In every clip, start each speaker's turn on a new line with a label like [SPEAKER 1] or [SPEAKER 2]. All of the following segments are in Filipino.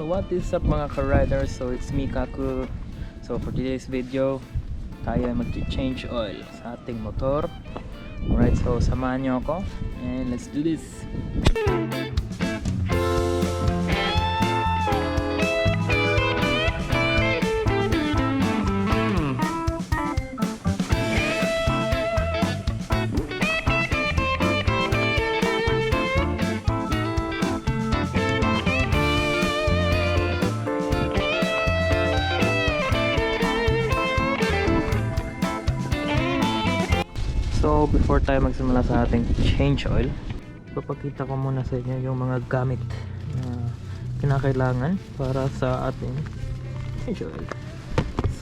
[SPEAKER 1] what is up mga ka-riders? So it's me Kaku. So for today's video, tayo ay mag-change oil sa ating motor. Alright, so samahan nyo ako and let's do this. So before tayo magsimula sa ating change oil, papakita ko muna sa inyo yung mga gamit na kinakailangan para sa ating change oil.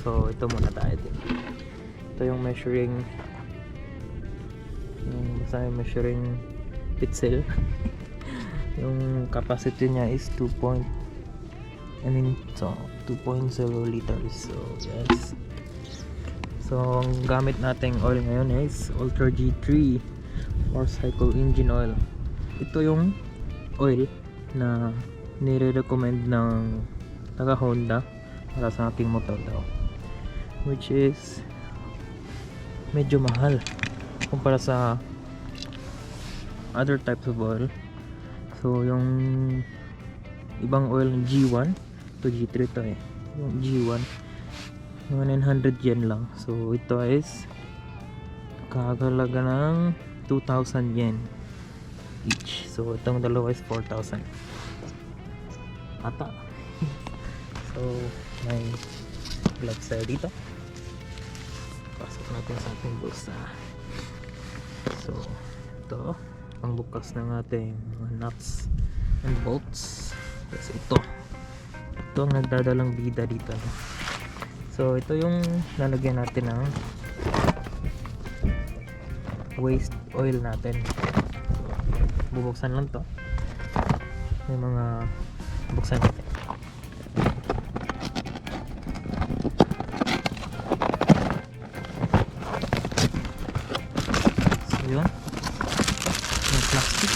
[SPEAKER 1] So ito muna tayo din. Ito yung measuring pixel. Yung capacity niya is 2.0 liters. So yes. So, ang gamit nating oil ngayon is Ultra G3 4-cycle engine oil. Ito yung oil na nire-recommend ng taga Honda para sa ating motor daw, which is medyo mahal kumpara sa other types of oil. So, yung ibang oil ng G1 to G3 to yung G1 mga 900 yen lang. So ito is kakalaga ng 2,000 yen each. So itong dalawa is 4,000 ata. So may gloves tayo dito. Pasok natin sa ating bulsa. So ito ang bukas ng ating nuts and bolts. Yes, ito ang nagdadalang bida dito. So ito yung lalagyan natin ng waste oil natin. Bubuksan lang to. May mga buksan natin. So yun, may plastic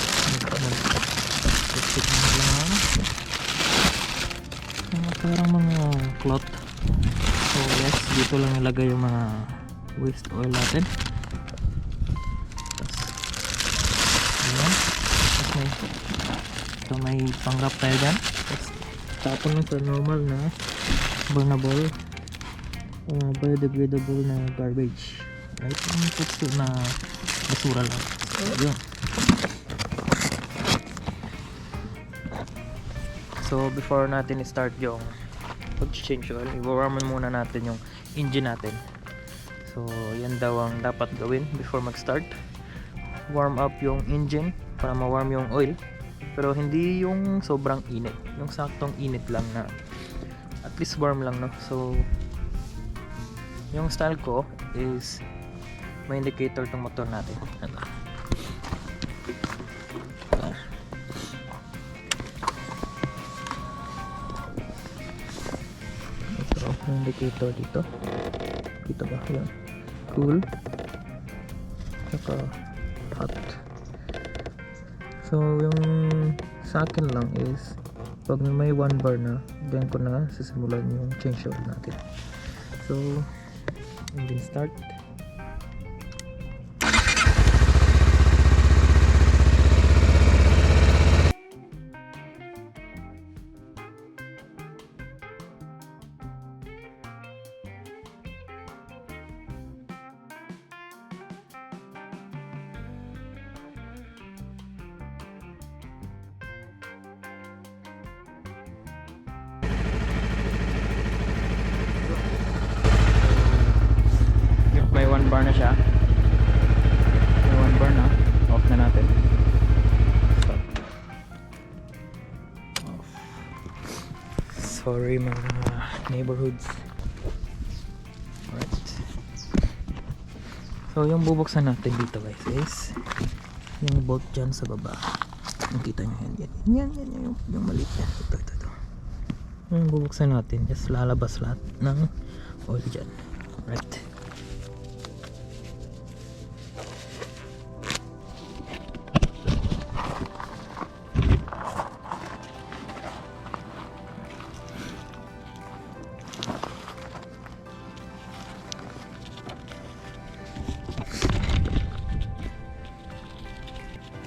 [SPEAKER 1] na parang mga cloth. So yes, dito lang nilagay yung mga waste oil natin. So may pang-wrap tayo dyan. Tapos tapon lang sa normal na burnable biodegradable na garbage. Right? Yung tutso na basura lang. So yun. So before natin i-start yung pag-change oil, i-warman muna natin yung engine natin. So yan daw ang dapat gawin before mag-start. Warm up yung engine para ma-warm yung oil, pero hindi yung sobrang init, yung saktong init lang na at least warm lang, no? So yung style ko is may indicator tong motor natin. Indicator dito ba? Yan. Cool tsaka hot. So yung sa akin lang is pag may 1 bar na, then ko na sisimulan yung change oil natin. So and then start. May 1 bar na siya. May 1 bar na. Off na natin. Stop. Off. Sorry mga neighborhoods. Alright. So yung bubuksan natin dito guys is yung bolt dyan sa baba. Nakita nyo yan. Yan yung maliit yan. Ito. Yung bubuksan natin is lalabas lahat ng oil dyan. Right.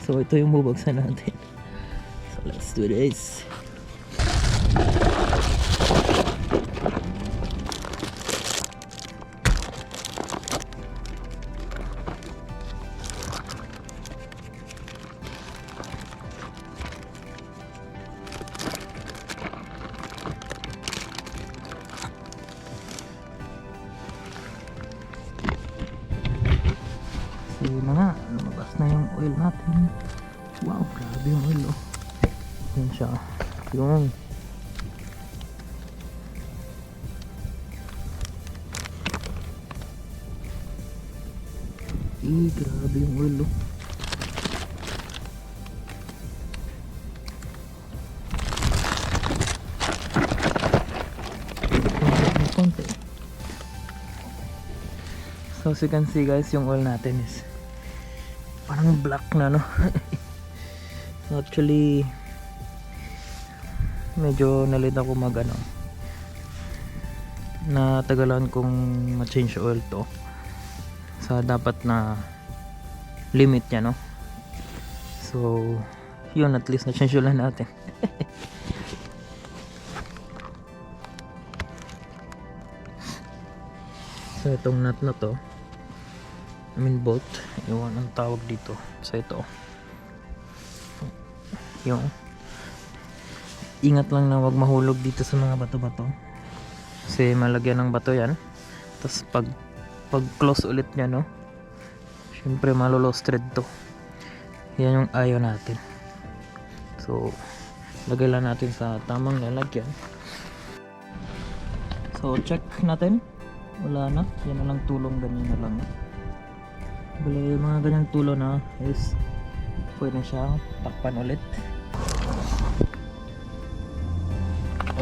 [SPEAKER 1] So ito yung bubagsan natin. So let's do this. So yun na nga, lumabas na yung oil natin. Wow, grabe yung oil oh. Yan siya. Yung grabe yung oil oh. Konti. So as you can see guys, yung oil natin is parang black na no. Actually medyo nalit ako mag ano, natagalan kong ma-change oil to sa dapat na limit nya no. So yun, at least na-change oil natin. So itong nut na to, I mean bolt, iwan ang tawag dito sa ito. Yung ingat lang na wag mahulog dito sa mga bato-bato kasi malagyan ng bato yan. Tapos pag close ulit nya no, syempre malolost thread to. Yan yung ayaw natin. So lagay lang natin sa tamang lalagyan. So check natin, wala na, yan na lang tulong, ganyan na lang. Bale yung mga ganyang tulong na is pwede na siya takpan ulit.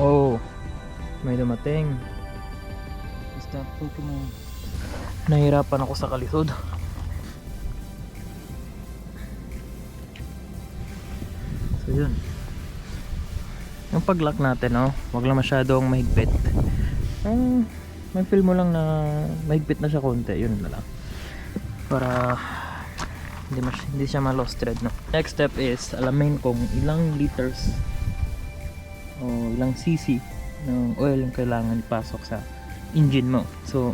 [SPEAKER 1] Oh, may dumating. Basta Pokemon. Nahirapan ako sa kalisod. So yun, yung pag-lock natin oh, wag lang masyadong mahigpit. May feel mo lang na mahigpit na siya konti, yun na lang, para hindi siya ma-lost thread no. Next step is alamin kung ilang liters o ilang cc ng oil yung kailangan ipasok sa engine mo. So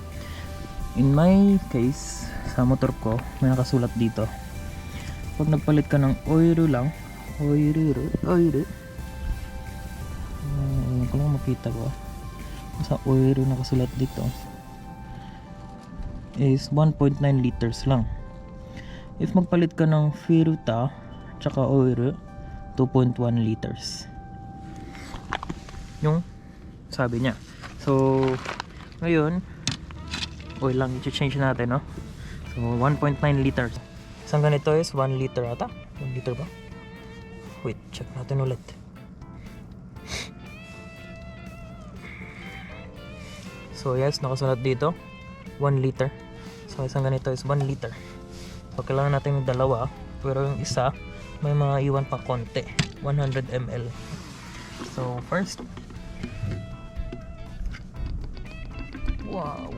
[SPEAKER 1] in my case, sa motor ko may nakasulat dito, pag nagpalit ka ng oil lang, oil ko lang makita ko sa oil nakasulat dito is 1.9 liters lang. If magpalit ka ng Firuta tsaka oil, 2.1 liters yung sabi niya. So ngayon oil lang i-change natin no. So 1.9 liters. Isang ganito is 1 liter ata. 1 liter ba? Wait, check natin ulit. So yes, nakasulat dito 1 liter. So isang ganito is 1 liter. So kailangan natin yung dalawa, pero yung isa may mga iwan pa konti, 100 ml. So first, wow,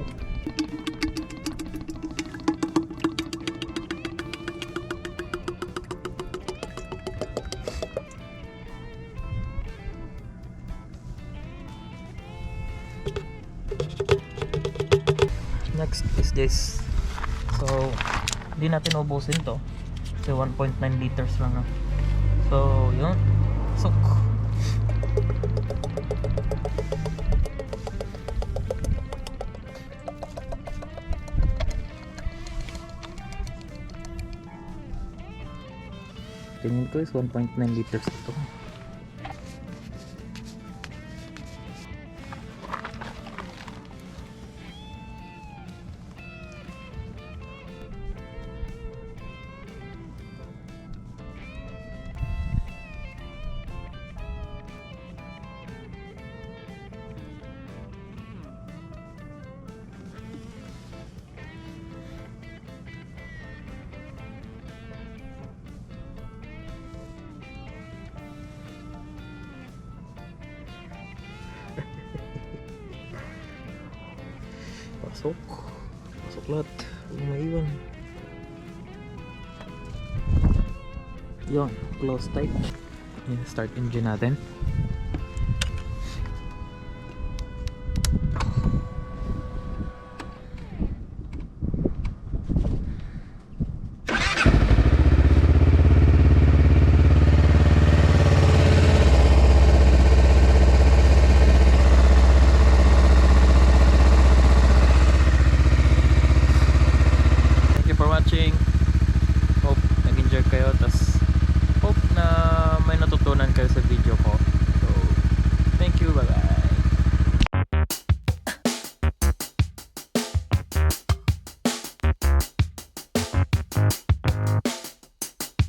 [SPEAKER 1] next is this. So hindi natin ubusin to kasi 1.9 liters lang no? So yun, sok. Tingin ko is 1.9 liters ito. Pasok lahat, huwag maiwan. Yun, close tight. Yan, start engine natin. For watching, hope nag-enjoy kayo, tas hope na may natutunan kayo sa video ko. So thank you, bye bye.